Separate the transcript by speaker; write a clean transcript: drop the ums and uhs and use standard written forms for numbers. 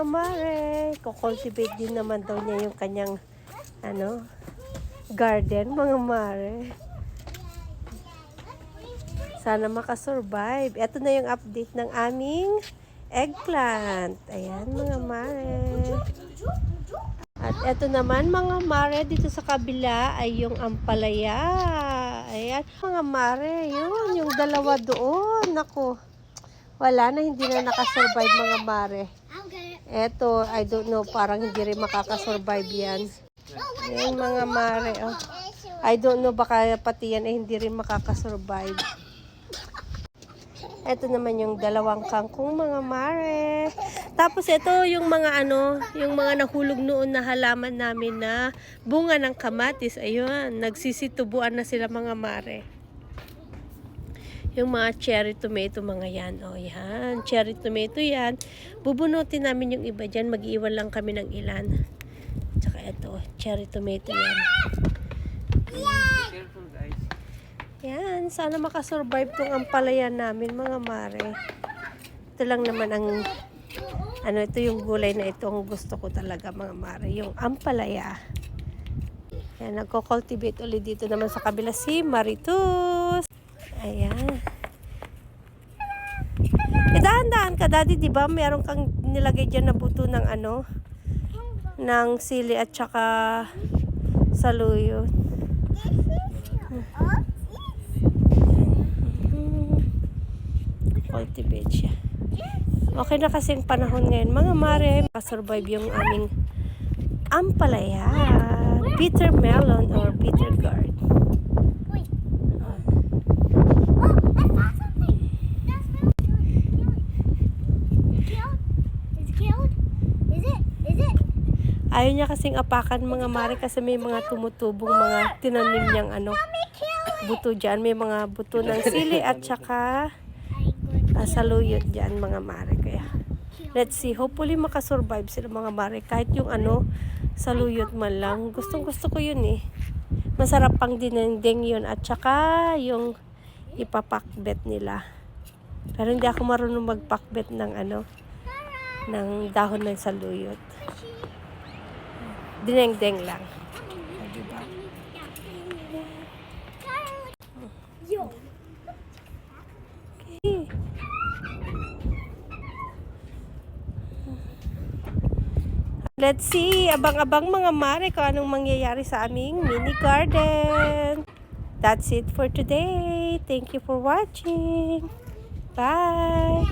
Speaker 1: mga mare. Kukultivate din naman daw niya yung kanyang garden, mga mare. Sana makasurvive. Ito na yung update ng aming eggplant. Ayan, mga mare. At ito naman, mga mare, dito sa kabila ay yung ampalaya. Ayan, mga mare. Yun, yung dalawa doon. Naku, wala na, hindi na nakasurvive, mga mare. Eto, I don't know, parang hindi rin makakasurvive yan. Ayan, mga mare. Oh. I don't know, baka pati yan ay hindi rin makakasurvive. Ito naman yung dalawang kangkong, mga mare. Tapos ito yung mga yung mga nahulog noon na halaman namin na bunga ng kamatis. Ayun, nagsisitubuan na sila, mga mare. Yung mga cherry tomato, mga yan. O, yan. Cherry tomato yan. Bubunutin namin yung iba dyan. Mag-iwan lang kami ng ilan. Tsaka ito, cherry tomato yan. Yan, sana makasurvive tong ampalaya namin, mga mare. Ito lang naman ang, ito yung gulay na ito ang gusto ko talaga, mga mare. Yung ampalaya. Yan, nagko-cultivate ulit dito naman sa kabila si Maritus. Ayan. Dahan-dahan ka, daddy, di ba? Meron kang nilagay dyan na buto ng ng sili at saka saluyot. Cultivate siya. Okay na kasing panahon ngayon, mga mare. Makasurvive yung aming ampalaya, bitter melon or bitter gourd. Ayaw niya kasing apakan, mga mare, kasi may mga tumutubong mga tinanim niyang buto dyan. May mga buto ng sili at saka saluyot dyan, mga mare. Kaya let's see, hopefully makasurvive sila, mga mare. Kahit yung saluyot man lang, gustong gusto ko yun eh. Masarap pang dinengdeng yun, at saka yung ipapakbet nila. Pero hindi ako marunong magpakbet ng ng dahon ng saluyot. Dinengdeng lang. Diba? Okay. Let's see, abang-abang, mga mare, kung anong mangyayari sa aming mini garden. That's it for today. Thank you for watching. Bye!